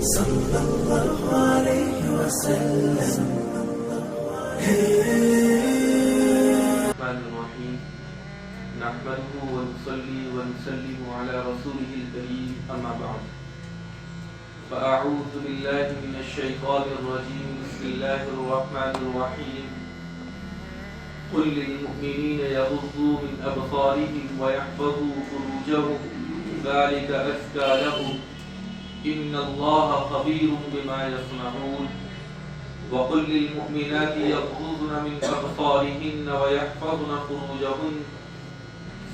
صلى الله عليه وسلم. الرحمن الرحيم نحمده ونصلي ونسلم على رسوله الكريم أما بعد فأعوذ بالله من الشيطان الرجيم بسم الله الرحمن الرحيم قل للمؤمنين يغضوا من أبصارهم ويحفظوا فروجهم ذلك أزكى لهم إن الله خبير بما يصنعون وقل للمؤمنات يغضضن من أبصارهن ويحفظن فروجهن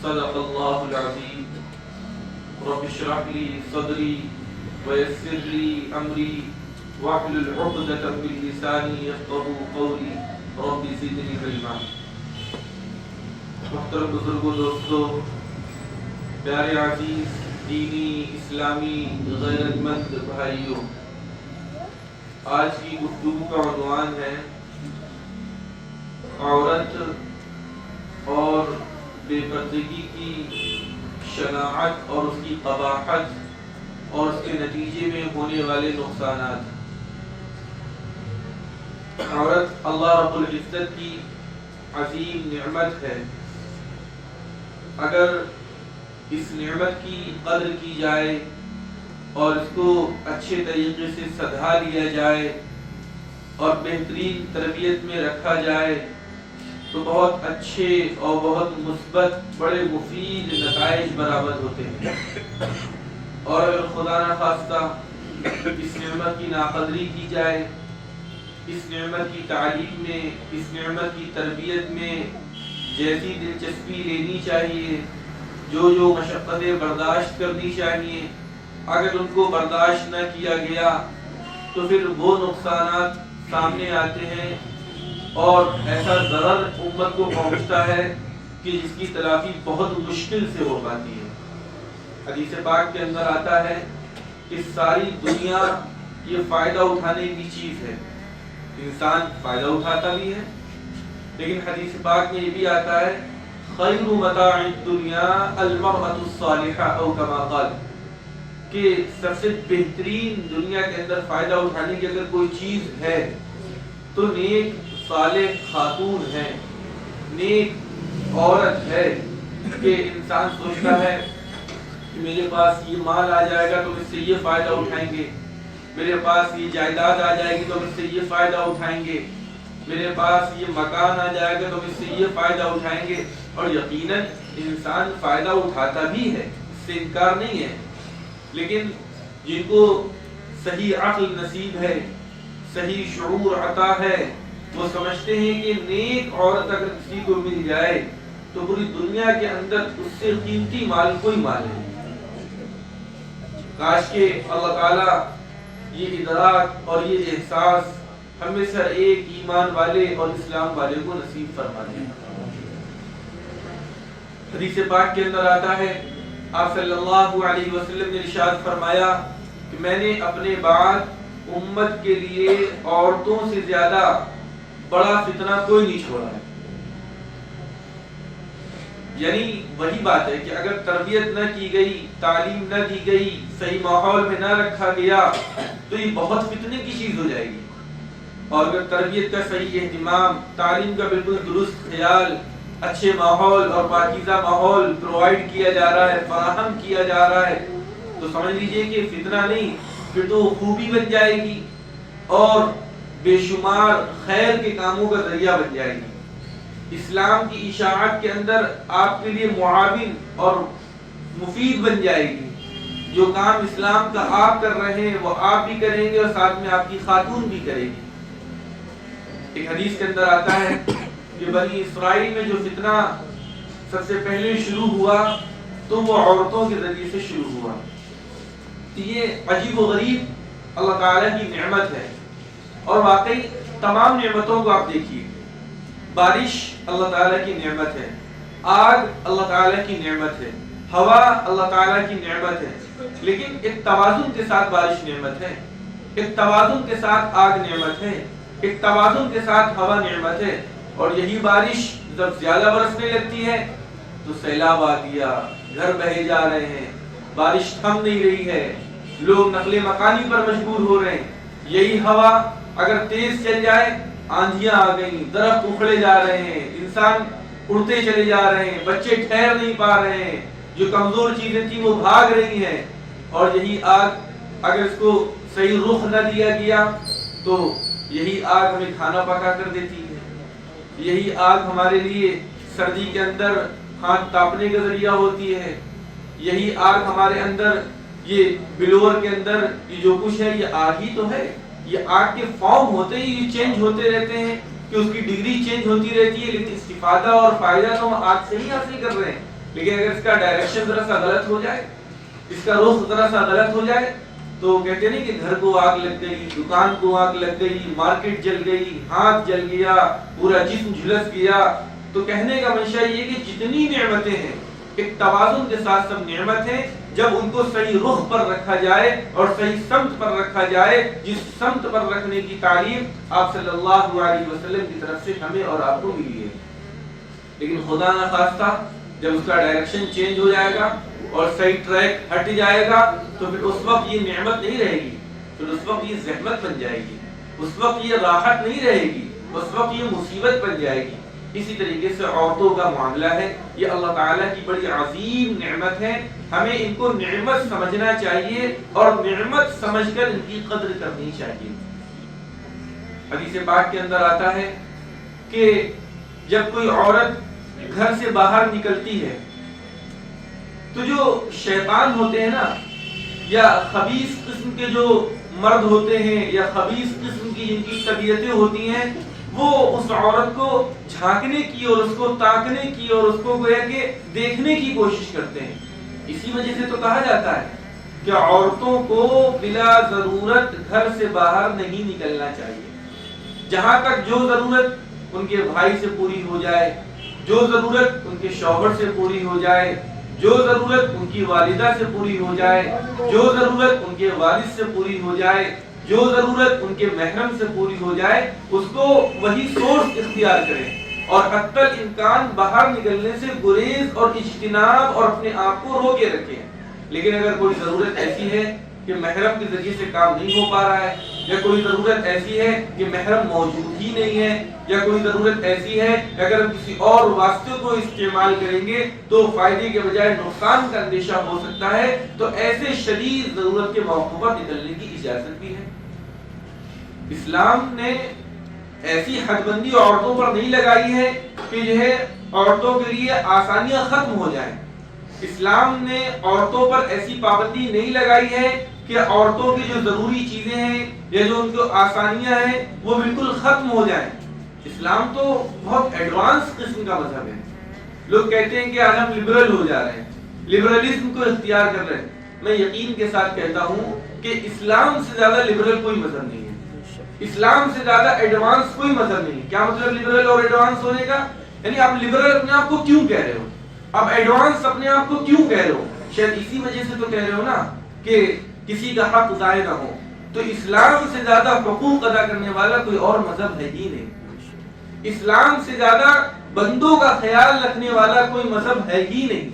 صدق الله العظيم. رب اشرح لي صدري ويسر لي أمري واحلل عقدة من لساني يفقهوا قولي رب زدني علما. محترم بزرگوں، دوستوں، پیارے عزیز دینی اسلامی غیرت مند بھائیوں، آج کی گفتگو کا عنوان ہے عورت اور بے پردگی کی شناعت اور اس کی قباحت اور اس کے نتیجے میں ہونے والے نقصانات. عورت اللہ رب العزت کی عظیم نعمت ہے. اگر اس نعمت کی قدر کی جائے اور اس کو اچھے طریقے سے سدھا لیا جائے اور بہترین تربیت میں رکھا جائے تو بہت اچھے اور بہت مثبت بڑے مفید نتائج برآمد ہوتے ہیں. اور اگر خدا نخواستہ اس نعمت کی ناقدری کی جائے، اس نعمت کی تعلیم میں، اس نعمت کی تربیت میں جیسی دلچسپی لینی چاہیے، جو مشقتیں برداشت کرنی چاہیے، اگر ان کو برداشت نہ کیا گیا تو پھر وہ نقصانات سامنے آتے ہیں اور ایسا ضرر امت کو پہنچتا ہے کہ جس کی تلافی بہت مشکل سے ہو پاتی ہے. حدیث پاک کے اندر آتا ہے کہ ساری دنیا یہ فائدہ اٹھانے کی چیز ہے. انسان فائدہ اٹھاتا بھی ہے، لیکن حدیث پاک میں یہ بھی آتا ہے خیر متاع الدنیا المرأة الصالحہ او کما قال، کہ سب سے بہترین دنیا کے اندر فائدہ اٹھانے کی اگر کوئی چیز ہے تو نیک صالح خاتون ہے، نیک عورت ہے. کہ انسان سوچتا ہے کہ میرے پاس یہ مال آ جائے گا تو اس سے یہ فائدہ اٹھائیں گے، میرے پاس یہ جائیداد آ جائے گی تو اس سے یہ فائدہ اٹھائیں گے، میرے پاس یہ مکان آ جائے گا تو اس سے یہ فائدہ اٹھائیں گے. اور یقیناً انسان فائدہ اٹھاتا بھی ہے، اس سے انکار نہیں ہے، لیکن جن کو صحیح عقل نصیب ہے، صحیح شعور عطا ہے، وہ سمجھتے ہیں کہ نیک عورت اگر کسی کو مل جائے تو پوری دنیا کے اندر اس سے قیمتی مال کوئی مال نہیں. کاش کہ اللہ تعالیٰ یہ ادراک اور یہ احساس ہمیں سے ایک ایمان والے اور اسلام والے کو نصیب فرما دے. حدیث پاک کے اندر آتا ہے آپ صلی اللہ علیہ وسلم نے ارشاد فرمایا کہ میں نے اپنے بعد امت کے لیے عورتوں سے زیادہ بڑا فتنہ کوئی نہیں چھوڑا ہے. یعنی وہی بات ہے کہ اگر تربیت نہ کی گئی، تعلیم نہ دی گئی، صحیح ماحول میں نہ رکھا گیا تو یہ بہت فتنے کی چیز ہو جائے گی. اور اگر تربیت کا صحیح اہتمام، تعلیم کا بالکل درست خیال، اچھے ماحول اور پاکیزہ ماحول پرووائڈ کیا جا رہا ہے، فراہم کیا جا رہا ہے، تو سمجھ لیجئے کہ فتنہ نہیں، پھر تو خوبی بن جائے گی اور بے شمار خیر کے کاموں کا ذریعہ بن جائے گی. اسلام کی اشاعت کے اندر آپ کے لیے معاون اور مفید بن جائے گی. جو کام اسلام کا آپ کر رہے ہیں وہ آپ بھی کریں گے اور ساتھ میں آپ کی خاتون بھی کرے گی. ایک حدیث کے اندر آتا ہے کہ بنی اسرائیل میں جو فتنہ سب سے پہلے شروع ہوا تو وہ عورتوں کے ذریعے سے شروع ہوا. یہ عجیب و غریب اللہ تعالیٰ کی نعمت ہے. اور واقعی تمام نعمتوں کو آپ دیکھیے، بارش اللہ تعالیٰ کی نعمت ہے، آگ اللہ تعالیٰ کی نعمت ہے، ہوا اللہ تعالیٰ کی نعمت ہے، لیکن ایک توازن کے ساتھ بارش نعمت ہے، ایک توازن کے ساتھ آگ نعمت ہے، ایک توازن کے ساتھ ہوا نعمت ہے. اور یہی بارش جب زیادہ برسنے لگتی ہے تو سیلاب آ گیا، گھر بہے جا رہے ہیں، بارش تھم نہیں رہی ہے، لوگ نقل مکانی پر مجبور ہو رہے ہیں. یہی ہوا اگر تیز چل جائے، آندھیاں آ گئی، درخت اکھڑے جا رہے ہیں، انسان اڑتے چلے جا رہے ہیں، بچے ٹھہر نہیں پا رہے ہیں، جو کمزور چیزیں تھیں وہ بھاگ رہی ہیں. اور یہی آگ اگر اس کو صحیح رخ نہ دیا گیا تو یہی آگ ہمیں کھانا پکا کر دیتی ہے. یہی آگ ہمارے لیے سردی کے اندر ہاتھ تاپنے کا ذریعہ ہوتی ہے. یہی آگ ہمارے اندر، یہ بلور کے اندر یہ جو کچھ ہے یہ آگ ہی تو ہے. یہ آگ کے فارم ہوتے ہی یہ چینج ہوتے رہتے ہیں کہ اس کی ڈگری چینج ہوتی رہتی ہے، لیکن استفادہ اور فائدہ تو ہم آگ سے ہی حاصل کر رہے ہیں. لیکن اگر اس کا ڈائریکشن ذرا سا غلط ہو جائے، اس کا رخ ذرا سا غلط ہو جائے تو کہتے نہیں کہ گھر کو آگ لگ گئی، دکان کو آگ لگ گئی، مارکیٹ جل گئی، ہاتھ جل گیا، پورا جسم جھلس گیا. تو کہنے کا منشا یہ کہ جتنی نعمتیں ہیں ایک توازن کے ساتھ سب نعمت ہیں، جب ان کو صحیح رخ پر رکھا جائے اور صحیح سمت پر رکھا جائے، جس سمت پر رکھنے کی تعلیم آپ صلی اللہ علیہ وسلم کی طرف سے ہمیں اور آپ کو ملی ہے. لیکن خدا نہ خواستہ جب اس کا ڈائریکشن چینج ہو جائے گا اور صحیح ٹریک ہٹ جائے گا تو پھر اس وقت یہ نعمت نہیں رہے گی، پھر اس وقت یہ زحمت بن جائے گی، اس وقت یہ راحت نہیں رہے گی، اس وقت یہ مصیبت بن جائے گی. اسی طریقے سے عورتوں کا معاملہ ہے، یہ اللہ تعالیٰ کی بڑی عظیم نعمت ہے. ہمیں ان کو نعمت سمجھنا چاہیے اور نعمت سمجھ کر ان کی قدر کرنی چاہیے. حدیث پاک کے اندر آتا ہے کہ جب کوئی عورت گھر سے باہر نکلتی ہے تو جو شیطان ہوتے ہیں نا، یا خبیث قسم کے جو مرد ہوتے ہیں یا خبیث قسم کی جن کی طبیعتیں ہوتی ہیں، وہ اس عورت کو جھانکنے کی اور اس کو تاکنے کی اور اس کو گویا کہ دیکھنے کی کوشش کرتے ہیں. اسی وجہ سے تو کہا جاتا ہے کہ عورتوں کو بلا ضرورت گھر سے باہر نہیں نکلنا چاہیے. جہاں تک جو ضرورت ان کے بھائی سے پوری ہو جائے، جو ضرورت ان کے شوہر سے پوری ہو جائے، جو ضرورت ان کی والدہ سے پوری ہو جائے، جو ضرورت ان کے والد سے پوری ہو جائے، جو ضرورت ان کے محرم سے پوری ہو جائے، اس کو وہی سورس اختیار کریں اور حتی الامکان باہر نکلنے سے گریز اور اجتناب اور اپنے آپ کو روکے رکھیں. لیکن اگر کوئی ضرورت ایسی ہے کہ محرم کے ذریعے سے کام نہیں ہو پا رہا ہے، یا کوئی ضرورت ایسی ہے کہ محرم موجود ہی نہیں ہے، یا کوئی ضرورت ایسی ہے کہ اگر ہم کسی اور واسطے کو استعمال کریں گے تو فائدے کے بجائے نقصان کا اندیشہ ہو سکتا ہے، تو ایسے شدید ضرورت کے موقع پر نکلنے کی اجازت بھی ہے. اسلام نے ایسی حد بندی عورتوں پر نہیں لگائی ہے کہ جو ہے عورتوں کے لیے آسانیاں ختم ہو جائیں. اسلام نے عورتوں پر ایسی پابندی نہیں لگائی ہے کہ عورتوں کی جو ضروری چیزیں ہیں یا جو ان کو آسانیاں ہیں وہ بالکل ختم ہو جائیں. اسلام تو بہت ایڈوانس قسم کا مذہب ہے. لوگ کہتے ہیں کہ آج ہم لبرل ہو جا رہے ہیں، لبرلزم کو اختیار کر رہے ہیں. میں یقین کے ساتھ کہتا ہوں کہ اسلام سے زیادہ لبرل کوئی مذہب نہیں ہے، اسلام سے زیادہ ایڈوانس کوئی مذہب نہیں. کیا مطلب لبرل اور ایڈوانس ہونے کا؟ یعنی آپ لبرل اپنے آپ کو کیوں کہہ رہے ہو، آپ ایڈوانس اپنے آپ کو کیوں کہہ رہے ہو؟ شاید اسی وجہ سے تو کہہ رہے ہو نا کہ کسی کا حق ضائع نہ ہو. تو اسلام سے زیادہ حقوق ادا کرنے والا کوئی اور مذہب ہے ہی نہیں. اسلام سے زیادہ بندوں کا خیال رکھنے والا کوئی مذہب ہے ہی نہیں.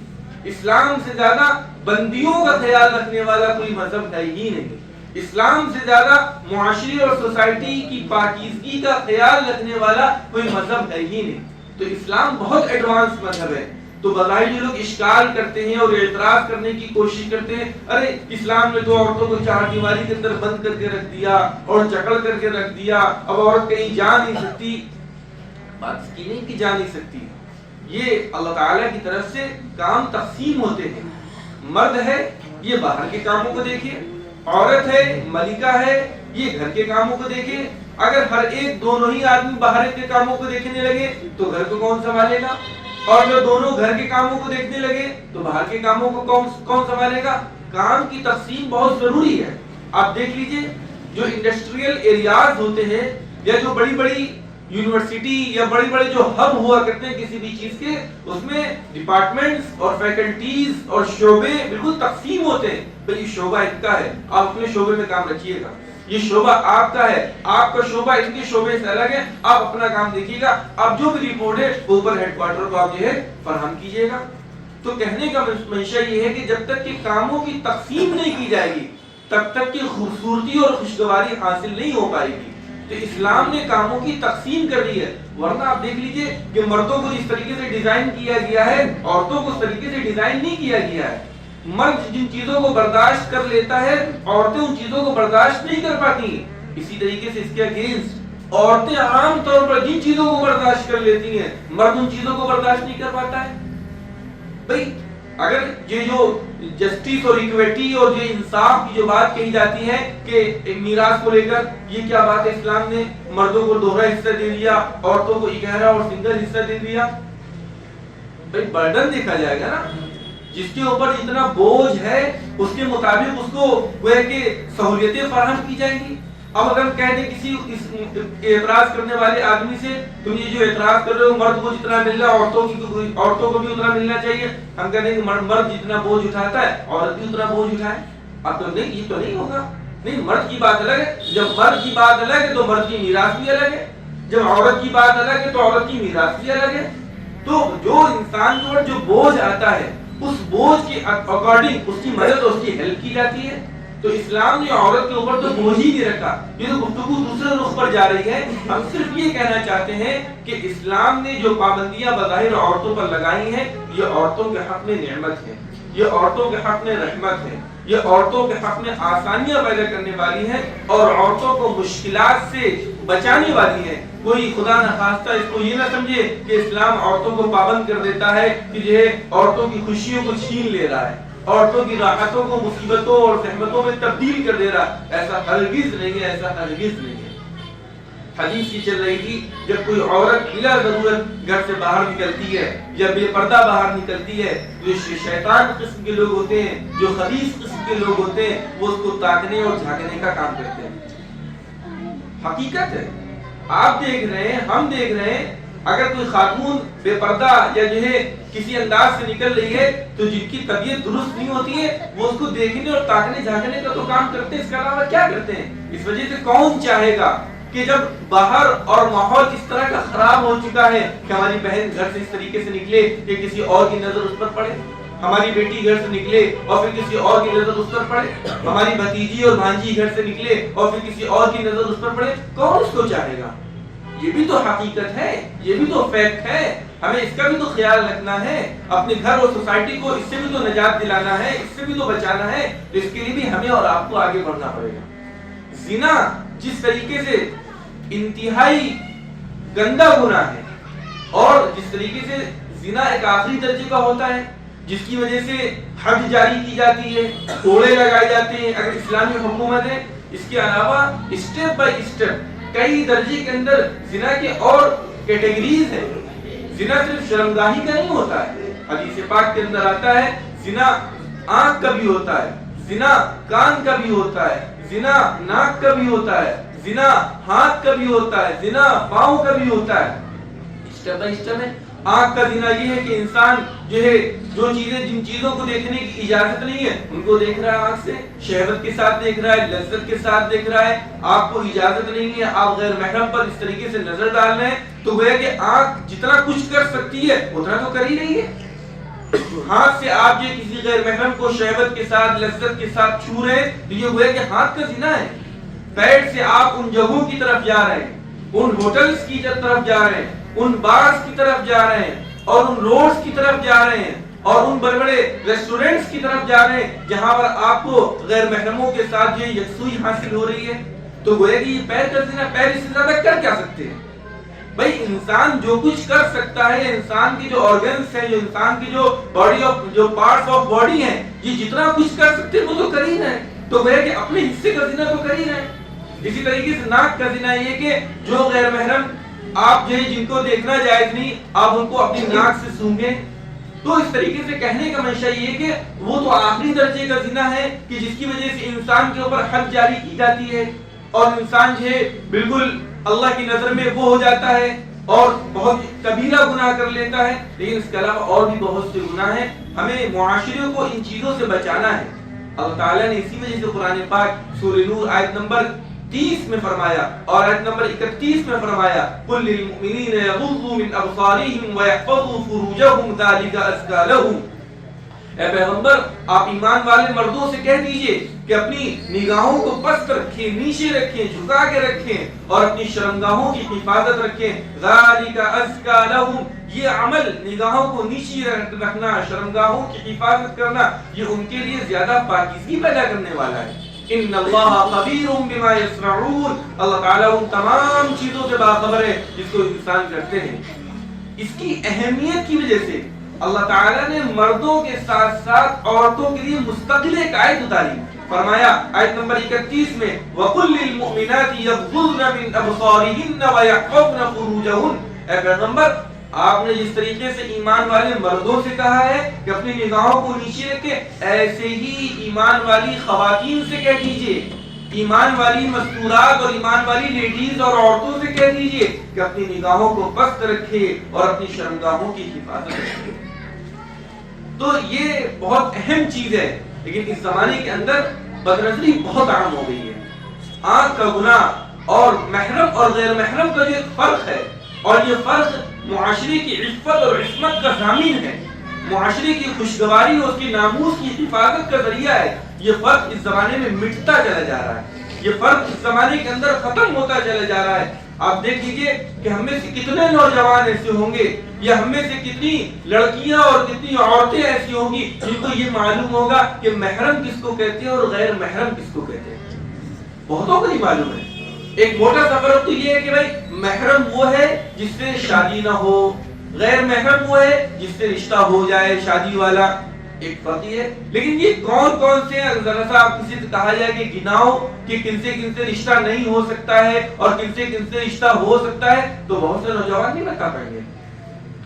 اسلام سے زیادہ بندیوں کا خیال رکھنے والا کوئی مذہب ہے ہی نہیں. اسلام سے زیادہ معاشرے اور سوسائٹی کی پاکیزگی کا خیال رکھنے والا کوئی مذہب ہے ہی نہیں. تو اسلام بہت ایڈوانس مذہب ہے. تو بظاہر جو لوگ اشکال کرتے ہیں اور اعتراض کرنے کی کوشش کرتے ہیں، ارے اسلام نے تو عورتوں کو چار دیواری کے اندر بند کر کے رکھ دیا اور جکڑ کر کے رکھ دیا، اب عورت کہیں جا نہیں سکتی. بات اس کی نہیں کہ جا نہیں سکتی، یہ اللہ تعالیٰ کی طرف سے کام تقسیم ہوتے ہیں. مرد ہے یہ باہر کے کاموں کو دیکھے، عورت ہے ملکہ ہے یہ گھر کے کاموں کو دیکھے. اگر ہر ایک دونوں ہی آدمی باہر کے کاموں کو دیکھنے لگے تو گھر کو کون سنبھالے گا؟ اور جو دونوں گھر کے کاموں کو دیکھنے لگے تو باہر کے کاموں کو کون سنبھالے گا؟ کام کی تقسیم بہت ضروری ہے. آپ دیکھ لیجئے جو انڈسٹریل ایریاز ہوتے ہیں یا جو بڑی بڑی یونیورسٹی یا بڑے بڑے جو ہب ہوا کرتے ہیں کسی بھی چیز کے، اس میں ڈپارٹمنٹس اور فیکلٹیز اور شعبے بالکل تقسیم ہوتے ہیں. بھئی یہ شعبہ ان کا ہے، آپ اپنے شعبے میں کام رکھیے گا. یہ شعبہ آپ کا ہے، آپ کا شعبہ ان کے شعبے سے الگ ہے، آپ اپنا کام دیکھیے گا. اب جو بھی رپورٹ ہے اوپر ہیڈ کوارٹر کو آپ جو ہے فراہم کیجیے گا. تو کہنے کا منشا یہ ہے کہ جب تک کہ کاموں کی تقسیم نہیں کی جائے گی تب تک کی خوبصورتی اور خوشگواری حاصل نہیں ہو پائے گی. تو اسلام نے کاموں کی تقسیم کر دی ہے. ورنہ آپ دیکھ لیجئے کہ مردوں کو جس طریقے سے ڈیزائن کیا گیا ہے عورتوں کو اس طریقے سے ڈیزائن نہیں کیا گیا ہے. مرد جن چیزوں کو برداشت کر لیتا ہے عورتیں ان چیزوں کو برداشت نہیں کر پاتی ہیں. اسی طریقے سے اس کے اگینسٹ عورتیں عام طور پر جن چیزوں کو برداشت کر لیتی ہیں مرد ان چیزوں کو برداشت نہیں کر پاتا ہے. بھئی اگر یہ جو جسٹس اور ایکویٹی اور جو انصاف کی جو بات کہی جاتی ہے کہ میراث کو لے کر یہ کیا بات ہے، اسلام نے مردوں کو دوہرا حصہ دے دیا عورتوں کو اکہرا اور سنگل حصہ دے دیا. بھئی برڈن دیکھا جائے گا نا، جس کے اوپر جتنا بوجھ ہے اس کے مطابق اس کو وہ ہے کہ سہولیتیں فراہم کی جائیں گی. اب اگر کہہ دیں کسی اعتراض کرنے والے آدمی سے تم یہ جو اعتراض کر رہے ہو مرد کو جتنا مل رہا ہے عورتوں کو بھی اتنا ملنا چاہیے، ہم کہہ دیں کہ مرد جتنا بوجھ اٹھاتا ہے عورت بھی اتنا بوجھ اٹھائے. اب تو نہیں، یہ تو نہیں ہوگا. نہیں، مرد کی بات الگ ہے. جب مرد کی بات الگ ہے تو مرد کی میراث بھی الگ ہے. جب عورت کی بات الگ ہے تو عورت کی میراث بھی الگ ہے. تو جو انسان کے اوپر جو بوجھ آتا ہے اس بوجھ کے اکارڈنگ اس کی مدد اور اس کی ہیلپ کی جاتی ہے. تو اسلام نے عورت کے اوپر تو بوجھ ہی نہیں رکھا. یہ تو گفتگو دوسرے رخ پر جا رہی ہے. ہم صرف یہ کہنا چاہتے ہیں کہ اسلام نے جو پابندیاں بظاہر عورتوں پر لگائی ہیں یہ عورتوں کے حق میں نعمت ہے، یہ عورتوں کے حق میں رحمت ہے، یہ عورتوں کے حق میں آسانیاں پیدا کرنے والی ہیں اور عورتوں کو مشکلات سے بچانے والی ہیں. کوئی خدا نخواستہ اس کو یہ نہ سمجھے کہ اسلام عورتوں کو پابند کر دیتا ہے کہ جو ہے عورتوں کی خوشیوں کو چھین لے رہا ہے، عورتوں کی راحتوں کو مصیبتوں اور زحمتوں میں تبدیل کر دے رہا. ایسا ہرگز نہیں ہے، ایسا ہرگز نہیں ہے. حدیث کی چل رہی تھی جب کوئی عورت بلا ضرورت گھر سے باہر نکلتی ہے یا بے پردہ باہر نکلتی ہے تو شیطان قسم کے لوگ ہوتے ہیں، جو خبیث قسم کے لوگ ہوتے ہیں، وہ اس کو تاکنے اور جھانکنے کا کام کرتے ہیں. حقیقت ہے، آپ دیکھ رہے ہیں، ہم دیکھ رہے ہیں. اگر کوئی خاتون بے پردہ یا جو ہے کسی انداز سے نکل رہی ہے تو جن کی طبیعت درست نہیں ہوتی ہے وہ اس کو دیکھنے اور تاکنے جھانکنے کا تو کام کرتے ہیں. اس کے علاوہ کیا کرتے ہیں؟ اس وجہ سے کون چاہے گا کہ جب باہر اور ماحول اس طرح کا خراب ہو چکا ہے کہ ہماری بہن گھر سے اس طریقے سے نکلے کہ کسی اور کی نظر اس پر پڑے، ہماری بیٹی گھر سے نکلے اور پھر کسی اور کی نظر اس پر پڑے، ہماری بھتیجی اور بھانجی گھر سے نکلے اور پھر کسی اور کی نظر اس پر پڑے، کون اس کو چاہے گا؟ یہ بھی تو حقیقت ہے، یہ بھی تو فیکٹ ہے. ہمیں اس کا بھی تو خیال رکھنا ہے. اپنے گھر اور سوسائٹی کو اس سے بھی تو نجات دلانا ہے، اس سے بھی تو بچانا ہے. تو اس کے لیے بھی ہمیں اور آپ کو آگے بڑھنا پڑے گا. زنا جس طریقے سے انتہائی گندا گناہ ہے اور جس طریقے سے زنا ایک آخری درجے کا ہوتا ہے جس کی وجہ سے حد جاری کی جاتی ہے، کوڑے لگائے جاتے ہیں اگر اسلامی حکومت ہے. اس کے علاوہ اسٹیپ بائی اسٹیپ کئی درجے کے اندر زنا کے اور کیٹیگریز ہیں. زنا صرف شرمگاہی کا نہیں ہوتا ہے. حدیث پاک کے اندر آتا ہے زنا آنکھ کا بھی ہوتا ہے، زنا کان کا بھی ہوتا ہے، زنا ناک کا بھی ہوتا ہے، زنا ہاتھ کا بھی ہوتا ہے، زنا پاؤں کا بھی ہوتا ہے. اسٹیپ بائی اسٹیپ ہے. آنکھ کا زنا یہ ہے کہ انسان جو ہے جو چیزیں جن چیزوں کو دیکھنے کی اجازت نہیں ہے ان کو دیکھ رہا ہے آنکھ سے، شہوت کے ساتھ دیکھ رہا ہے، لذت کے ساتھ دیکھ رہا ہے. آپ کو اجازت نہیں ہے، آپ غیر محرم پر اس طریقے سے نظر ڈال رہے ہیں تو وہ ہے کہ آنکھ جتنا کچھ کر سکتی ہے اتنا تو کر ہی رہی ہے. ہاتھ سے آپ جو کسی غیر محرم کو شہوت کے ساتھ لذت کے ساتھ چھو رہے ہیں تو یہ وہ ہے کہ ہاتھ کا زنا ہے. پیر سے آپ ان جگہوں کی طرف جا رہے ہیں، ان ہوٹلز کی طرف جا رہے ہیں، ان بارز کی طرف جا رہے ہیں اور ان روڈز کی طرف جا رہے ہیں اور ان بڑے بڑے ریسٹورنٹس کی طرف جا رہے ہیں جہاں پر آپ کو غیر محرموں کے ساتھ یہ یکسوئی حاصل ہو رہی ہے. تو گویا کہ یہ پیر کا زنا، پیر اس سے زیادہ کر کیا سکتے ہیں؟ بھائی انسان جو کچھ کر سکتا ہے، انسان کی جو آرگنز ہیں، جو انسان کی جو باڈی آف جو پارٹس آف باڈی ہیں، یہ جتنا کچھ کر سکتے ہیں وہ تو کر ہی رہے ہیں. تو گویا کہ اپنے حصے کا زنا تو کر ہی رہے ہیں. اسی طریقے سے ناک کا زنا یہ کہ جو غیر محرم آپ جو ہے جن کو دیکھنا جائز نہیں آپ ان کو اپنی ناک سے سونگیں. تو اس طریقے سے کہنے کا منشا یہ کہ وہ تو آخری درجے کا زنا ہے کہ جس کی وجہ سے انسان کے اوپر حد جاری کی جاتی ہے اور انسان جو ہے بالکل اللہ کی نظر میں وہ ہو جاتا ہے اور بہت کبیرہ گناہ کر لیتا ہے. لیکن اس کے علاوہ اور بھی بہت سے گناہ ہیں. ہمیں معاشرے کو ان چیزوں سے بچانا ہے. اللہ تعالیٰ نے اسی وجہ سے قرآن پاک سورہ نور آیت نمبر 30 میں فرمایا اور آیت نمبر 31 میں فرمایا قُلْ لِلْمُؤْمِنِينَ يَغُضُّوا مِنْ أَبْصَارِهِمْ وَيَحْفَظُوا فُرُوجَهُمْ ذَلِكَ أَزْكَىٰ لَهُمْ. اے پیغمبر آپ ایمان والے مردوں سے کہہ دیجئے کہ اپنی نگاہوں کو پست رکھیں، نیچے رکھیں، جھکا کے رکھیں اور اپنی شرمگاہوں کی حفاظت رکھیں. ذالک ازکا لہم، یہ عمل نگاہوں کو نیچے رکھنا، شرمگاہوں کی حفاظت کرنا، یہ ان کے لیے زیادہ پاکیزگی پیدا کرنے والا ہے. ان اللہ خبیر بما یصنعون، اللہ تعالیٰ ان تمام چیزوں سے باخبر ہے جس کو انسان کرتے ہیں. اس کی اہمیت کی وجہ سے اللہ تعالیٰ نے مردوں کے ساتھ ساتھ عورتوں کے لیے مستقل ایک آیت اتاری. فرمایا آیت نمبر 31 میں وَقُلْ لِلْمُؤْمِنَاتِ يَغْضُضْنَ مِنْ أَبْصَارِهِنَّ وَيَحْفَظْنَ فُرُوجَهُنَّ. اے پیغمبر آپ نے جس طریقے سے ایمان والے مردوں سے کہا ہے کہ اپنی نگاہوں کو نیچے رکھیں، ایسے ہی ایمان والی خواتین سے کہہ دیجئے، ایمان والی مستورات اور ایمان والی لیڈیز اور عورتوں سے کہہ دیجئے کہ اپنی نگاہوں کو پست رکھے اور اپنی شرمگاہوں کی حفاظت رکھے. تو یہ بہت اہم چیز ہے، لیکن اس زمانے کے اندر بدنظری بہت عام ہو گئی ہے. آنکھ کا گناہ اور محرم اور غیر محرم کا جو ایک فرق ہے، اور یہ فرق معاشرے کی عفت اور عصمت کا ضامن ہے، معاشرے کی خوشگواری اور اس کی ناموس کی حفاظت کا ذریعہ ہے. یہ فرق اس زمانے میں مٹتا چلا جا رہا ہے، یہ فرق اس زمانے کے اندر ختم ہوتا چلا جا رہا ہے. آپ دیکھ لیجئے کہ ہم میں سے کتنے نوجوان ایسے ہوں گے یا ہم میں سے کتنی لڑکیاں اور کتنی عورتیں ایسی ہوں گی جن کو یہ معلوم ہوگا کہ محرم کس کو کہتے ہیں اور غیر محرم کس کو کہتے ہیں. بہتوں کو نہیں معلوم ہے. ایک موٹا سا فرق تو یہ ہے کہ بھائی محرم وہ ہے جس سے شادی نہ ہو، غیر محرم وہ ہے جس سے رشتہ ہو جائے شادی والا، ایک فرق یہ ہے. لیکن یہ کون کون سے ہیں ذرا سا آپ کسی سے کہا جائے کہ گناؤ کہ کن سے رشتہ نہیں ہو سکتا ہے اور کن سے رشتہ ہو سکتا ہے، تو بہت سے نوجوان نہیں بتا پائیں گے،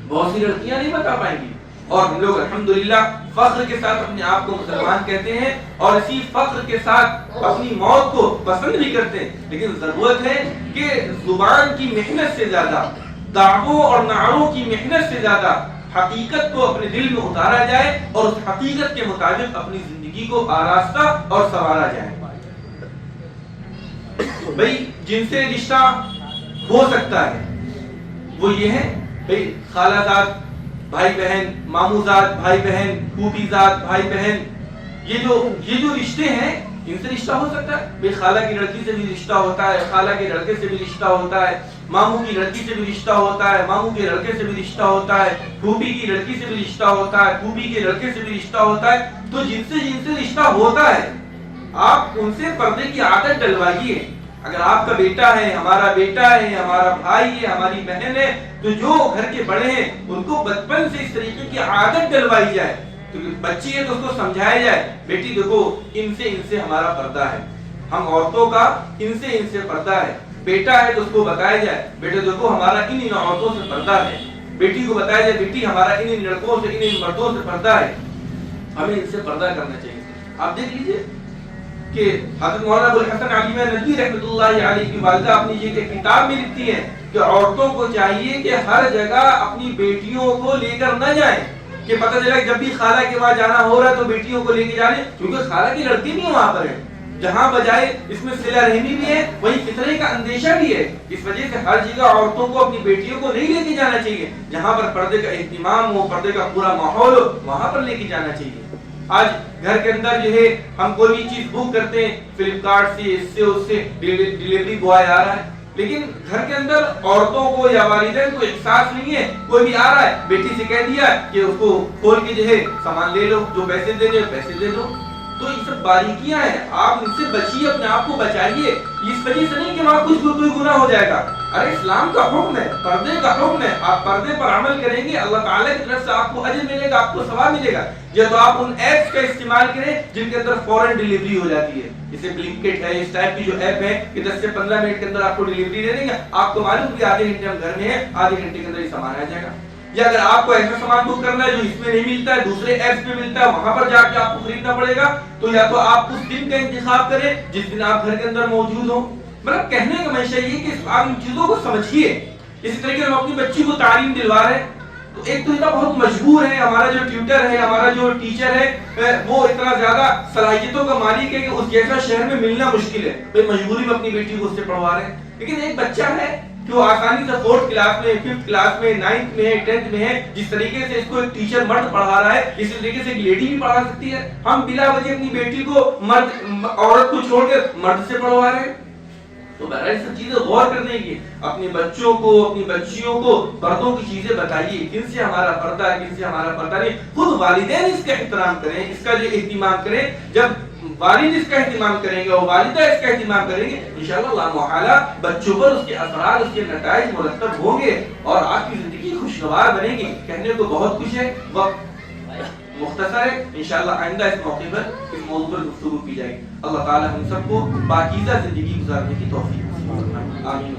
بہت سی لڑکیاں نہیں بتا پائیں گی. اور ہم لوگ الحمدللہ فخر کے ساتھ اپنے آپ کو مسلمان کہتے ہیں اور اسی فخر کے ساتھ اپنی موت کو پسند بھی کرتے ہیں. لیکن ضرورت ہے کہ زبان کی محنت سے زیادہ، دعووں اور نعروں کی محنت سے زیادہ حقیقت کو اپنے دل میں اتارا جائے اور اس حقیقت کے مطابق اپنی زندگی کو آراستہ اور سنوارا جائے. بھئی جن سے رشتہ ہو سکتا ہے وہ یہ ہے بھئی خالہ زاد بھائی بہن، ماموں زاد بھائی بہن، پھوپھی زاد بھائی بہن، یہ جو رشتے ہیں ان سے رشتہ ہو سکتا ہے. بھئی خالہ کی لڑکی سے بھی رشتہ ہوتا ہے، خالہ کے لڑکے سے بھی رشتہ ہوتا ہے، ماموں کی لڑکی سے بھی رشتہ ہوتا ہے، ماموں کے لڑکے سے بھی رشتہ ہوتا ہے، پھوپھی کی لڑکی سے بھی رشتہ ہوتا ہے، پھوپھی کے لڑکے سے بھی رشتہ ہوتا ہے. تو جن سے رشتہ ہوتا ہے آپ ان سے پردے کی عادت ڈلوائیے. اگر آپ کا بیٹا ہے، ہمارا بیٹا ہے، ہمارا بھائی ہے، ہماری بہن ہے، تو جو گھر کے بڑے ہیں ان کو بچپن سے اس طریقے کی عادت ڈلوائی جائے. تو بچی ہے تو اس کو سمجھایا جائے بیٹی دیکھو ان سے ہمارا پردہ ہے، ہم عورتوں کا ان سے پردہ ہے. بیٹا ہے تو اس کو بتایا جائے بیٹا دیکھو ہمارا ان عورتوں سے پردہ ہے. بیٹی کو بتایا جائے بیٹی ہمارا ان لڑکوں سے ان مردوں سے پردہ ہے، ہمیں ان سے پردہ کرنا چاہیے. آپ دیکھ لیجئے کہ حضرت مولانا ابوالحسن علی ندوی رحمۃ اللہ علیہ کی والدہ اپنی یہ کتاب میں لکھتی ہیں کہ عورتوں کو چاہیے کہ ہر جگہ اپنی بیٹیوں کو لے کر نہ جائیں، کہ پتہ چلا جب بھی خالہ کے وہاں جانا ہو رہا ہے تو بیٹیوں کو لے کے جانے، کیونکہ خالہ کی لڑکی بھی وہاں پر ہے. جہاں بجائے اس میں صلہ رحمی بھی ہے وہیں فطرے کا اندیشہ بھی ہے. اس وجہ سے ہر جگہ عورتوں کو اپنی بیٹیوں کو نہیں لے کے جانا چاہیے. جہاں پر پردے کا اہتمام ہو، پردے کا پورا ماحول ہو، وہاں پر لے کے جانا چاہیے. آج گھر کے اندر جو ہے ہم کوئی بھی چیز بک کرتے ہیں فلپکارٹ سے، اس سے ڈیلیوری بوائے آ رہا ہے، لیکن گھر کے اندر عورتوں کو یا والدین کو احساس نہیں ہے. کوئی بھی آ رہا ہے بیٹی سے کہہ دیا کہ اس کو کھول کے جو ہے سامان لے لو، جو پیسے دے دے پیسے دے دو. تو یہ سب باریکیاں ہیں، آپ ان سے بچیے، اپنے آپ کو بچائیے. اس وجہ سے نہیں کہ وہاں کچھ کوئی گناہ ہو جائے گا. ارے اسلام کا حکم ہے، پردے کا حکم ہے، آپ پردے پر عمل کریں گے اللہ تعالیٰ کی طرف سے آپ کو اجر ملے گا، آپ کو ثواب ملے گا. یا تو آپ ان ایپس کا استعمال کریں جن کے اندر فوراً ڈیلیوری ہو جاتی ہے، جیسے بلنکٹ ہے، اس ٹائپ کی جو ایپ ہے کہ 10 سے 15 منٹ کے اندر آپ کو ڈیلیوری دے دیں گے. آپ کو معلوم کہ آدھے گھنٹے ہم گھر میں ہیں، آدھے گھنٹے کے اندر یہ سامان آ جائے گا. یا اگر آپ کو ایسا سامان بک کرنا ہے جو اس میں نہیں ملتا ہے، دوسرے ایپس پہ ملتا ہے، وہاں پر جا کے آپ کو خریدنا پڑے گا. تو یا تو آپ اس دن کا انتخاب کریں جس دن آپ گھر کے اندر موجود ہوں. مطلب کہنے کا منشا یہ کہ آپ ان چیزوں کو سمجھیے. اسی طریقے سے ہم اپنی بچی کو تعلیم دلوا رہے ہیں تو ایک تو اتنا بہت مجبور ہے، ہمارا جو ٹیوٹر ہے، ہمارا جو ٹیچر ہے وہ اتنا زیادہ صلاحیتوں کا مالک ہے کہ اس جیسا شہر میں ملنا مشکل ہے. بھئی مجبوری میں اپنی بیٹی کو اس سے پڑھوا رہے ہیں. لیکن ایک بچہ ہے جو آسانی سے 4th کلاس میں 5th کلاس میں 9th میں ہے 10th میں ہے، جس طریقے سے اس کو ایک ٹیچر مرد پڑھا رہا ہے اسی طریقے سے ایک لیڈی بھی پڑھا سکتی ہے. ہم بلا وجہ اپنی بیٹی کو عورت کو چھوڑ کر مرد سے پڑھوا رہے ہیں. تو بہرحال سب چیزیں غور کرنے کی، اپنے بچوں کو اپنی بچیوں کو پردوں کی چیزیں بتائیے، کن سے ہمارا پردہ ہے کن سے ہمارا پردہ نہیں. خود والدین اس کا احترام کریں، اس کا جو اہتمام کریں. جب والد اس کا اہتمام کریں گے اور والدہ اس کا اہتمام کریں گے، انشاءاللہ اللہ محالہ بچوں پر اس کے اثرات اس کے نتائج مرتب ہوں گے اور آپ کی زندگی خوشگوار بنے گی. کہنے کو بہت کچھ ہے، وقت مختصر ہے. انشاءاللہ آئندہ اس موقع پر اس موضوع پر گفتگو کی جائے گی. اللہ تعالی ہم سب کو پاکیزہ زندگی گزارنے کی توفیق نصیب فرمائے. آمین.